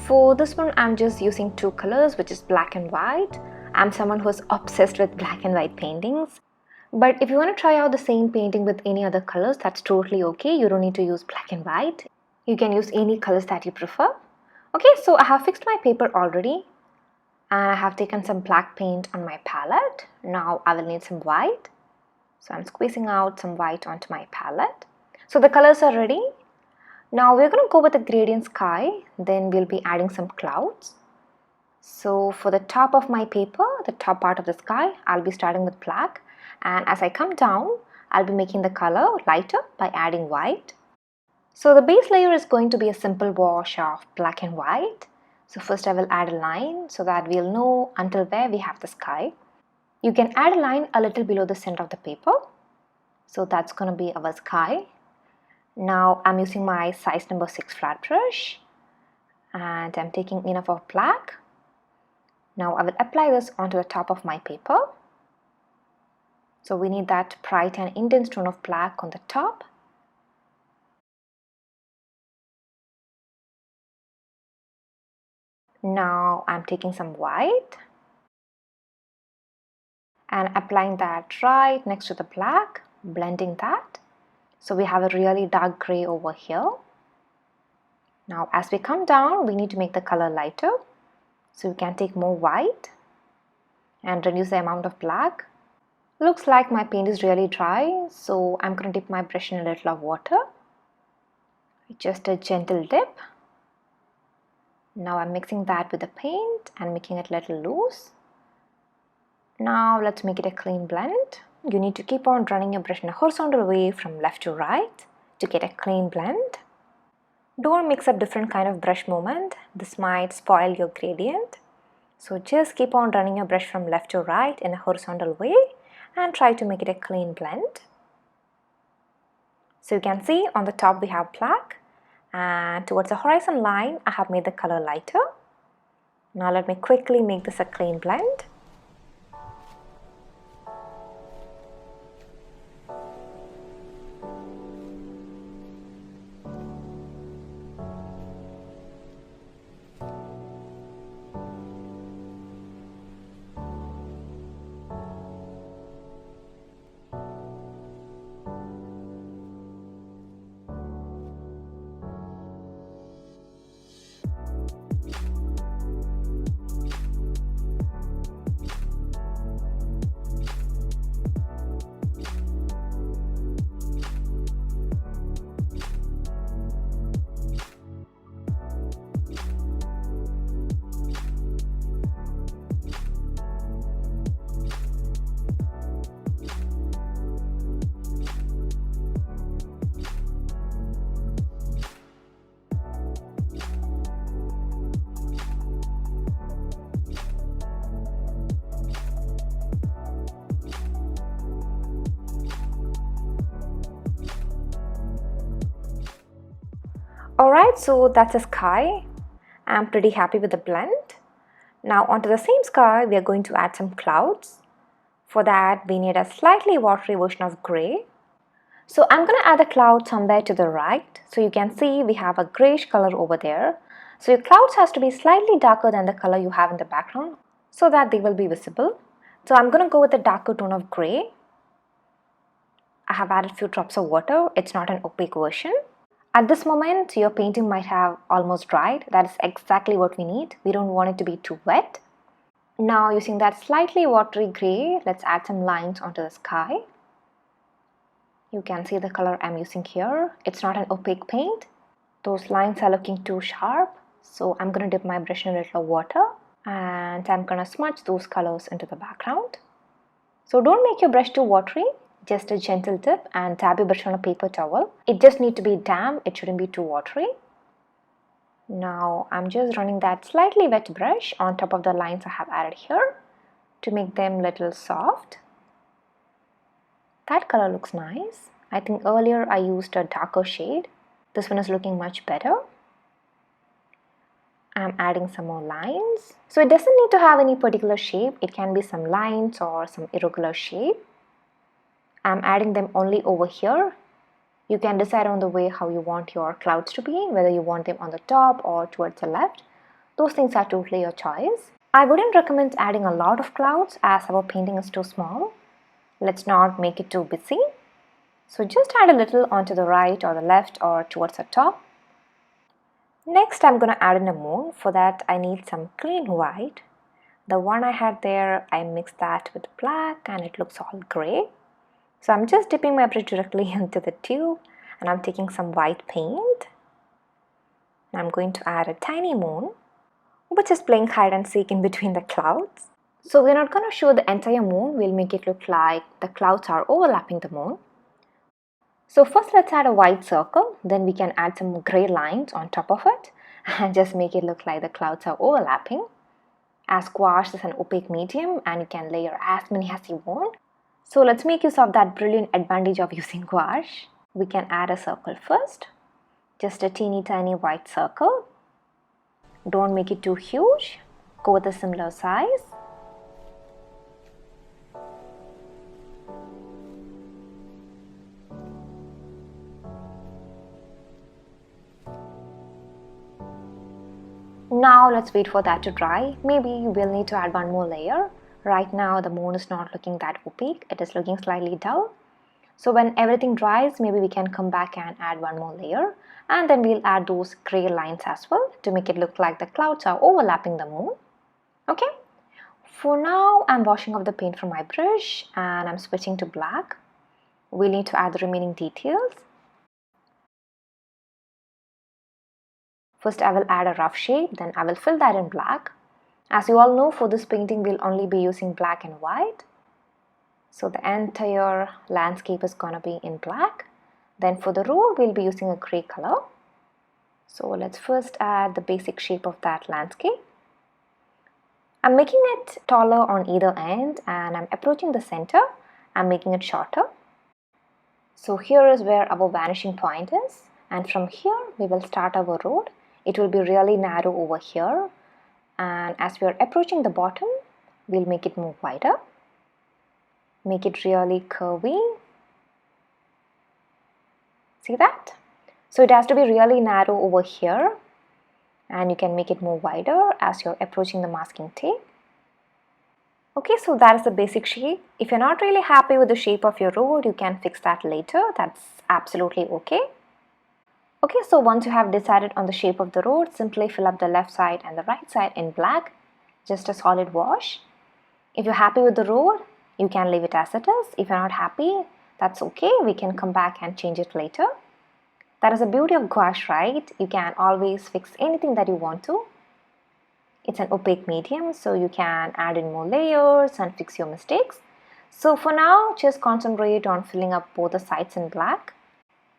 For this one, I'm just using two colors, which is black and white. I'm someone who's obsessed with black and white paintings. But if you want to try out the same painting with any other colors, that's totally okay. You don't need to use black and white. You can use any colors that you prefer. Okay, so I have fixed my paper already. And I have taken some black paint on my palette. Now I will need some white. So I'm squeezing out some white onto my palette. So the colors are ready. Now we're going to go with a gradient sky. Then we'll be adding some clouds. So for the top of my paper, the top part of the sky, I'll be starting with black. And as I come down, I'll be making the color lighter by adding white. So the base layer is going to be a simple wash of black and white. So first I will add a line so that we'll know until where we have the sky. You can add a line a little below the center of the paper. So that's going to be our sky. Now I'm using my size number 6 flat brush and I'm taking enough of black. Now I will apply this onto the top of my paper. So we need that bright and intense tone of black on the top. Now I'm taking some white and applying that right next to the black, blending that. So we have a really dark gray over here. Now as we come down, we need to make the color lighter. So we can take more white and reduce the amount of black. Looks like my paint is really dry, so I'm going to dip my brush in a little of water. Just a gentle dip. Now I'm mixing that with the paint and making it a little loose. Now let's make it a clean blend. You need to keep on running your brush in a horizontal way from left to right to get a clean blend. Don't mix up different kind of brush movement. This might spoil your gradient. So just keep on running your brush from left to right in a horizontal way and try to make it a clean blend. So you can see on the top we have black and towards the horizon line I have made the color lighter. Now let me quickly make this a clean blend. Alright, so that's a sky. I'm pretty happy with the blend. Now onto the same sky, we are going to add some clouds. For that, we need a slightly watery version of grey. So I'm going to add the cloud somewhere to the right. So you can see we have a greyish color over there. So your clouds has to be slightly darker than the color you have in the background so that they will be visible. So I'm going to go with a darker tone of grey. I have added a few drops of water. It's not an opaque version. At this moment, your painting might have almost dried. That is exactly what we need. We don't want it to be too wet. Now using that slightly watery grey, let's add some lines onto the sky. You can see the color I'm using here. It's not an opaque paint. Those lines are looking too sharp. So I'm going to dip my brush in a little water and I'm going to smudge those colors into the background. So don't make your brush too watery. Just a gentle dip and dab your brush on a paper towel. It just needs to be damp, it shouldn't be too watery. Now I'm just running that slightly wet brush on top of the lines I have added here to make them little soft. That color looks nice. I think earlier I used a darker shade. This one is looking much better. I'm adding some more lines. So it doesn't need to have any particular shape. It can be some lines or some irregular shape. I'm adding them only over here. You can decide on the way how you want your clouds to be, whether you want them on the top or towards the left. Those things are totally your choice. I wouldn't recommend adding a lot of clouds as our painting is too small. Let's not make it too busy. So just add a little onto the right or the left or towards the top. Next I'm going to add in a moon. For that I need some clean white. The one I had there, I mixed that with black and it looks all grey. So I'm just dipping my brush directly into the tube and I'm taking some white paint. I'm going to add a tiny moon, which is playing hide and seek in between the clouds. So we're not going to show the entire moon, we'll make it look like the clouds are overlapping the moon. So first let's add a white circle, then we can add some grey lines on top of it and just make it look like the clouds are overlapping. As gouache is an opaque medium and you can layer as many as you want. So let's make use of that brilliant advantage of using gouache. We can add a circle first, just a teeny tiny white circle. Don't make it too huge, go with a similar size. Now let's wait for that to dry. Maybe you will need to add one more layer. Right now the moon is not looking that opaque, it is looking slightly dull. So when everything dries, maybe we can come back and add one more layer and then we'll add those grey lines as well to make it look like the clouds are overlapping the moon. Okay, for now I'm washing off the paint from my brush and I'm switching to black. We'll need to add the remaining details. First I will add a rough shape, then I will fill that in black. As you all know, for this painting we'll only be using black and white. So the entire landscape is gonna be in black. Then for the road we'll be using a grey color. So let's first add the basic shape of that landscape. I'm making it taller on either end and I'm approaching the center. I'm making it shorter. So here is where our vanishing point is, and from here we will start our road. It will be really narrow over here, and as we are approaching the bottom we'll make it move wider. Make it really curvy. See that? So it has to be really narrow over here and you can make it more wider as you're approaching the masking tape. Okay, so that is the basic shape. If you're not really happy with the shape of your road, you can fix that later. That's absolutely okay. Okay, so once you have decided on the shape of the road, simply fill up the left side and the right side in black, just a solid wash. If you're happy with the road, you can leave it as it is. If you're not happy, that's okay. We can come back and change it later. That is the beauty of gouache, right? You can always fix anything that you want to. It's an opaque medium, so you can add in more layers and fix your mistakes. So for now, just concentrate on filling up both the sides in black.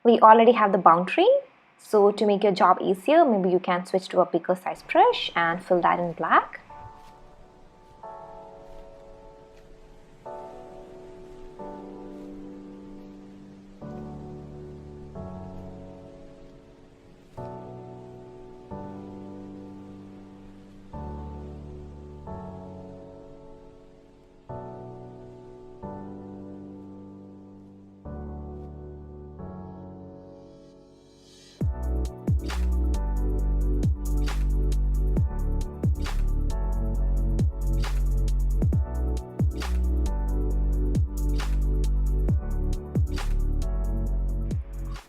We already have the boundary, so to make your job easier, maybe you can switch to a bigger size brush and fill that in black.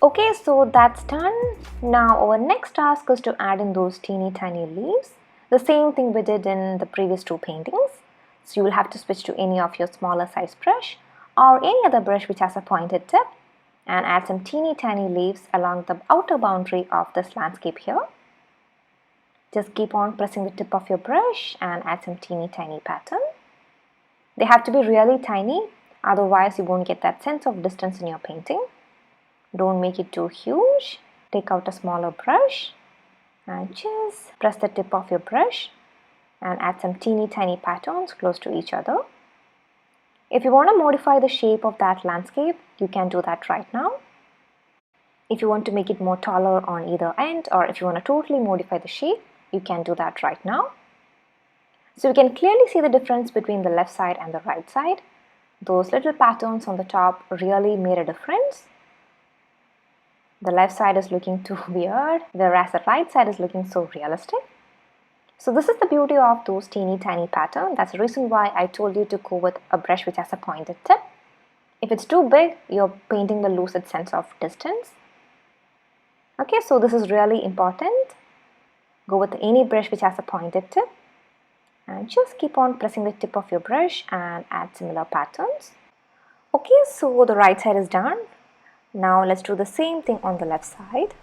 Okay, so that's done. Now our next task is to add in those teeny tiny leaves. The same thing we did in the previous two paintings. So you will have to switch to any of your smaller size brush or any other brush which has a pointed tip and add some teeny tiny leaves along the outer boundary of this landscape here. Just keep on pressing the tip of your brush and add some teeny tiny pattern. They have to be really tiny, otherwise you won't get that sense of distance in your painting. Don't make it too huge. Take out a smaller brush and just press the tip of your brush and add some teeny tiny patterns close to each other. If you want to modify the shape of that landscape, you can do that right now. If you want to make it more taller on either end, or if you want to totally modify the shape, you can do that right now. So you can clearly see the difference between the left side and the right side. Those little patterns on the top really made a difference. The left side is looking too weird, whereas the right side is looking so realistic. So this is the beauty of those teeny tiny patterns. That's the reason why I told you to go with a brush which has a pointed tip. If it's too big, your painting will lose its sense of distance. Okay, so this is really important. Go with any brush which has a pointed tip and just keep on pressing the tip of your brush and add similar patterns. Okay, so the right side is done. Now let's do the same thing on the left side.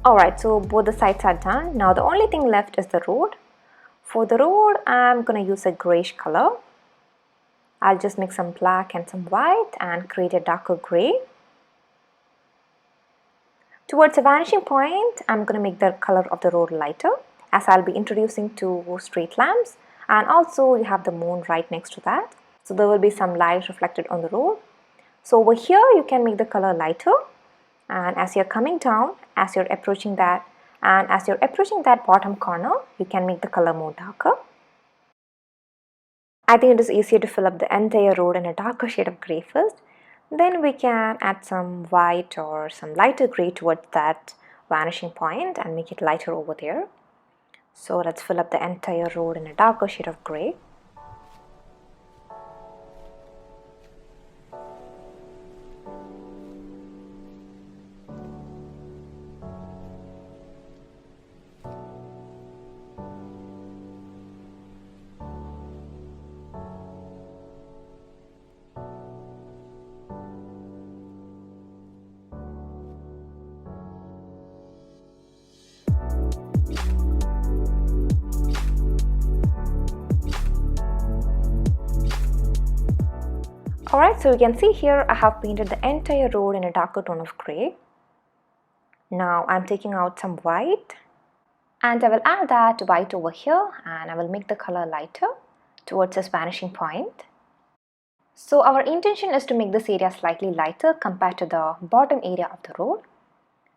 Alright, so both the sides are done. Now the only thing left is the road. For the road, I'm going to use a grayish color. I'll just mix some black and some white and create a darker gray. Towards the vanishing point, I'm going to make the color of the road lighter, as I'll be introducing two street lamps, and also you have the moon right next to that. So there will be some light reflected on the road. So over here you can make the color lighter, and as you're coming down, as you're approaching that, and as you're approaching that bottom corner, you can make the color more darker. I think it is easier to fill up the entire road in a darker shade of grey first. Then we can add some white or some lighter grey towards that vanishing point and make it lighter over there. So let's fill up the entire road in a darker shade of grey. Alright, so you can see here I have painted the entire road in a darker tone of grey. Now I'm taking out some white and I will add that white over here and I will make the color lighter towards this vanishing point. So our intention is to make this area slightly lighter compared to the bottom area of the road.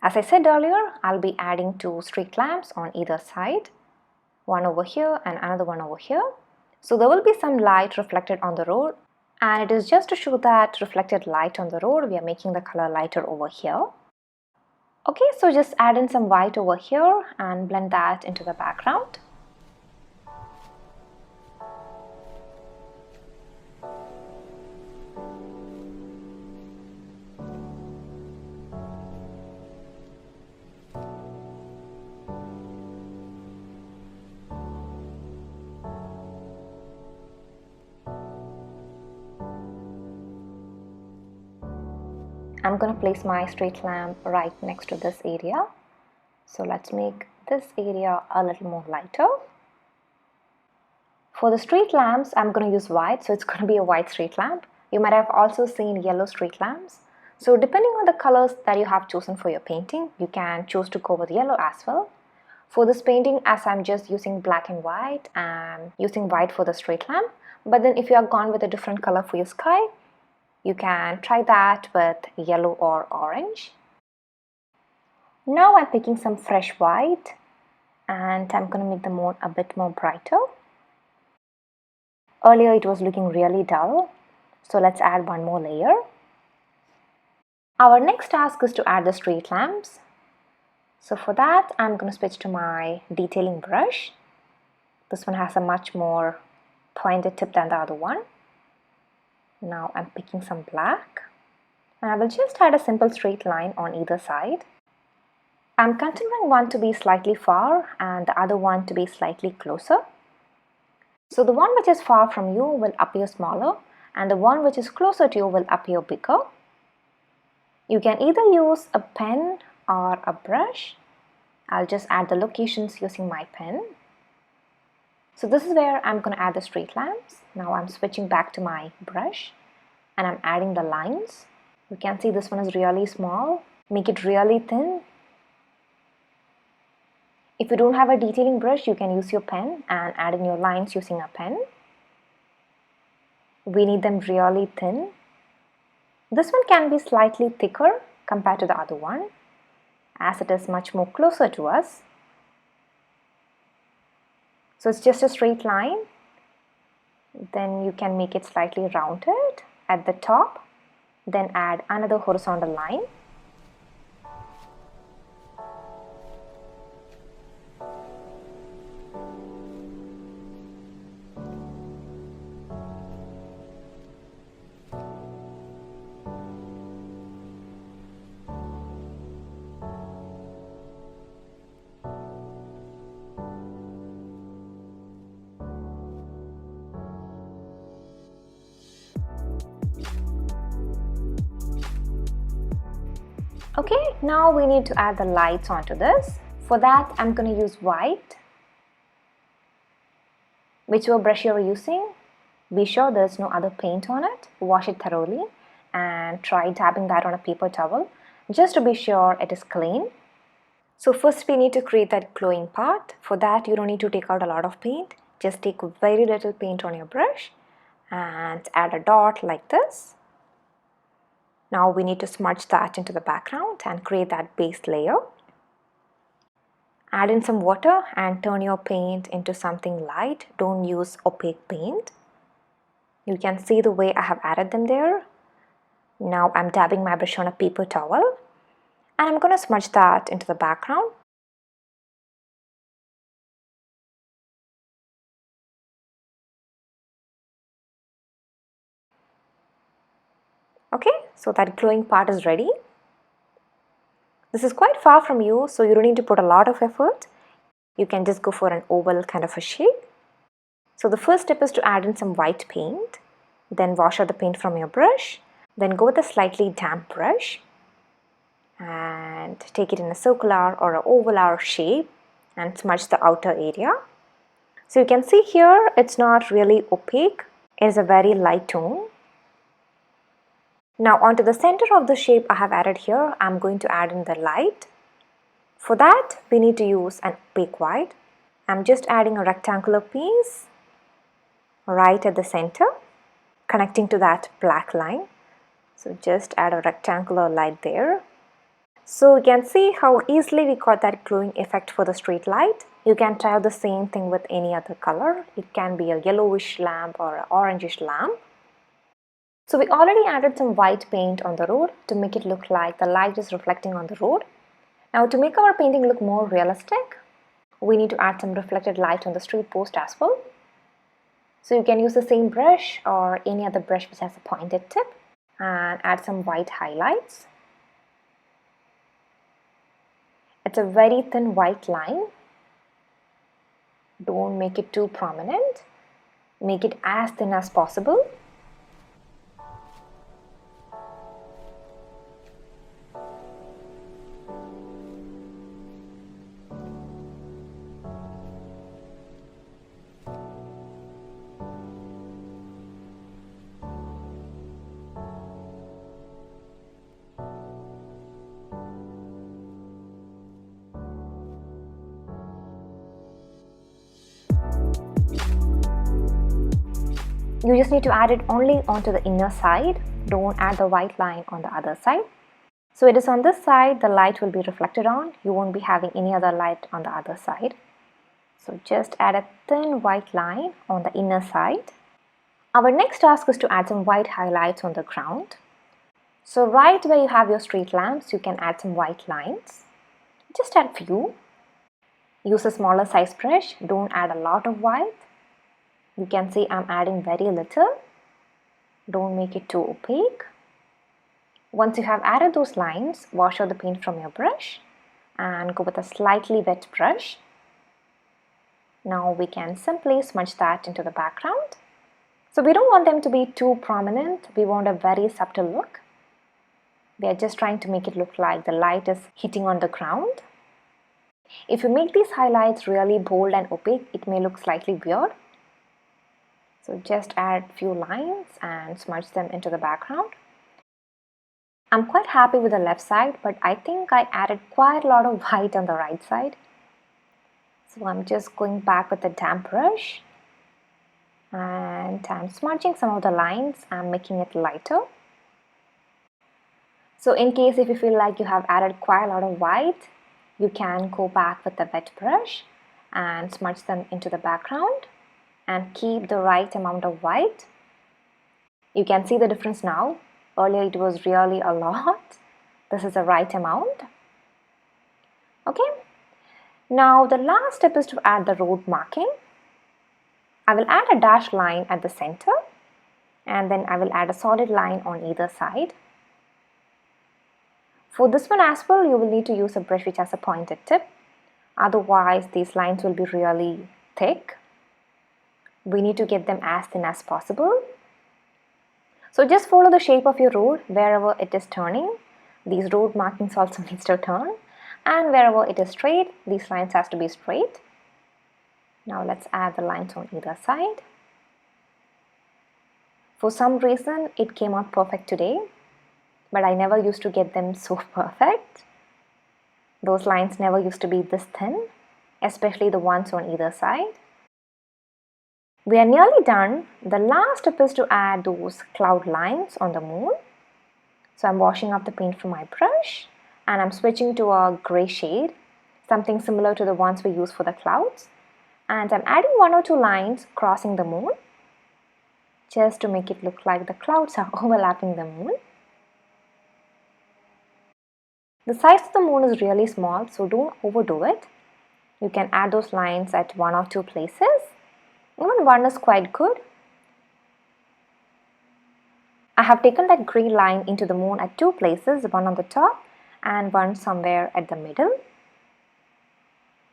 As I said earlier, I'll be adding two street lamps on either side, one over here and another one over here. So there will be some light reflected on the road, and it is just to show that reflected light on the road, we are making the color lighter over here. Okay, so just add in some white over here and blend that into the background. I'm going to place my street lamp right next to this area. So let's make this area a little more lighter. For the street lamps, I'm going to use white, so it's going to be a white street lamp. You might have also seen yellow street lamps. So depending on the colors that you have chosen for your painting, you can choose to go with yellow as well. For this painting, as I'm just using black and white, I'm using white for the street lamp. But then if you are gone with a different color for your sky, you can try that with yellow or orange. Now I'm picking some fresh white and I'm going to make the moon a bit more brighter. Earlier it was looking really dull, so let's add one more layer. Our next task is to add the street lamps. So for that I'm going to switch to my detailing brush. This one has a much more pointed tip than the other one. Now I'm picking some black and I will just add a simple straight line on either side. I'm considering one to be slightly far and the other one to be slightly closer. So the one which is far from you will appear smaller and the one which is closer to you will appear bigger. You can either use a pen or a brush. I'll just add the locations using my pen. So this is where I'm going to add the street lamps. Now I'm switching back to my brush and I'm adding the lines. You can see this one is really small. Make it really thin. If you don't have a detailing brush, you can use your pen and add in your lines using a pen. We need them really thin. This one can be slightly thicker compared to the other one, as it is much more closer to us. So it's just a straight line. Then you can make it slightly rounded at the top. Then add another horizontal line. Okay, now we need to add the lights onto this. For that, I'm going to use white. Whichever brush you're using, be sure there's no other paint on it. Wash it thoroughly and try dabbing that on a paper towel just to be sure it is clean. So first we need to create that glowing part. For that, you don't need to take out a lot of paint. Just take very little paint on your brush and add a dot like this. Now we need to smudge that into the background and create that base layer. Add in some water and turn your paint into something light. Don't use opaque paint. You can see the way I have added them there. Now I'm dabbing my brush on a paper towel and I'm going to smudge that into the background. Okay, so that glowing part is ready. This is quite far from you, so you don't need to put a lot of effort. You can just go for an oval kind of a shape. So the first step is to add in some white paint. Then wash out the paint from your brush. Then go with a slightly damp brush and take it in a circular or an oval shape and smudge the outer area. So you can see here it's not really opaque. It is a very light tone. Now onto the center of the shape I have added here, I'm going to add in the light. For that, we need to use an opaque white. I'm just adding a rectangular piece right at the center, connecting to that black line. So just add a rectangular light there. So you can see how easily we got that glowing effect for the street light. You can try the same thing with any other color. It can be a yellowish lamp or an orangish lamp. So we already added some white paint on the road to make it look like the light is reflecting on the road. Now to make our painting look more realistic, we need to add some reflected light on the street post as well. So you can use the same brush or any other brush which has a pointed tip and add some white highlights. It's a very thin white line. Don't make it too prominent. Make it as thin as possible. You just need to add it only onto the inner side. Don't add the white line on the other side. So it is on this side the light will be reflected on. You won't be having any other light on the other side. So just add a thin white line on the inner side. Our next task is to add some white highlights on the ground. So right where you have your street lamps, you can add some white lines. Just add few. Use a smaller size brush. Don't add a lot of white. You can see I'm adding very little. Don't make it too opaque. Once you have added those lines, wash out the paint from your brush and go with a slightly wet brush. Now we can simply smudge that into the background. So we don't want them to be too prominent. We want a very subtle look. We are just trying to make it look like the light is hitting on the ground. If you make these highlights really bold and opaque, it may look slightly weird. So just add few lines and smudge them into the background. I'm quite happy with the left side, but I think I added quite a lot of white on the right side. So I'm just going back with a damp brush and I'm smudging some of the lines. I'm making it lighter. So in case if you feel like you have added quite a lot of white, you can go back with a wet brush and smudge them into the background and keep the right amount of white. You can see the difference now. Earlier it was really a lot. This is the right amount. Okay. Now the last step is to add the road marking. I will add a dashed line at the center and then I will add a solid line on either side. For this one as well, you will need to use a brush which has a pointed tip. Otherwise, these lines will be really thick. We need to get them as thin as possible. So just follow the shape of your road wherever it is turning. These road markings also needs to turn. And wherever it is straight, these lines has to be straight. Now let's add the lines on either side. For some reason, it came out perfect today, but I never used to get them so perfect. Those lines never used to be this thin, especially the ones on either side. We are nearly done. The last step is to add those cloud lines on the moon. So I'm washing up the paint from my brush and I'm switching to a gray shade, something similar to the ones we use for the clouds. And I'm adding 1 or 2 lines crossing the moon just to make it look like the clouds are overlapping the moon. The size of the moon is really small, so don't overdo it. You can add those lines at 1 or 2 places. Even 1 is quite good. I have taken that green line into the moon at 2 places, one on the top and one somewhere at the middle.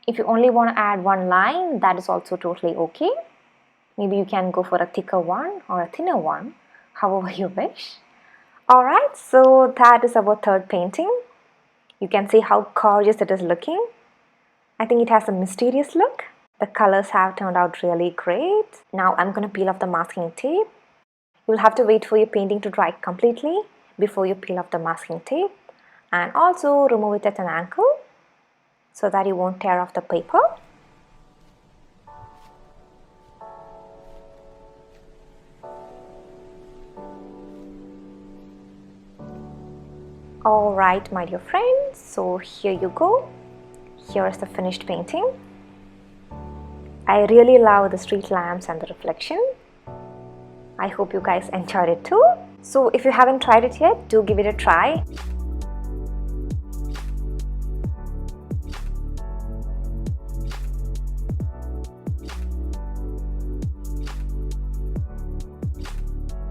If you only want to add 1 line, that is also totally okay. Maybe you can go for a thicker one or a thinner one, however you wish. Alright, so that is our third painting. You can see how gorgeous it is looking. I think it has a mysterious look. The colors have turned out really great. Now I'm going to peel off the masking tape. You'll have to wait for your painting to dry completely before you peel off the masking tape, and also remove it at an angle so that you won't tear off the paper. Alright, my dear friends, so here you go. Here is the finished painting. I really love the street lamps and the reflection. I hope you guys enjoyed it too. So if you haven't tried it yet, do give it a try.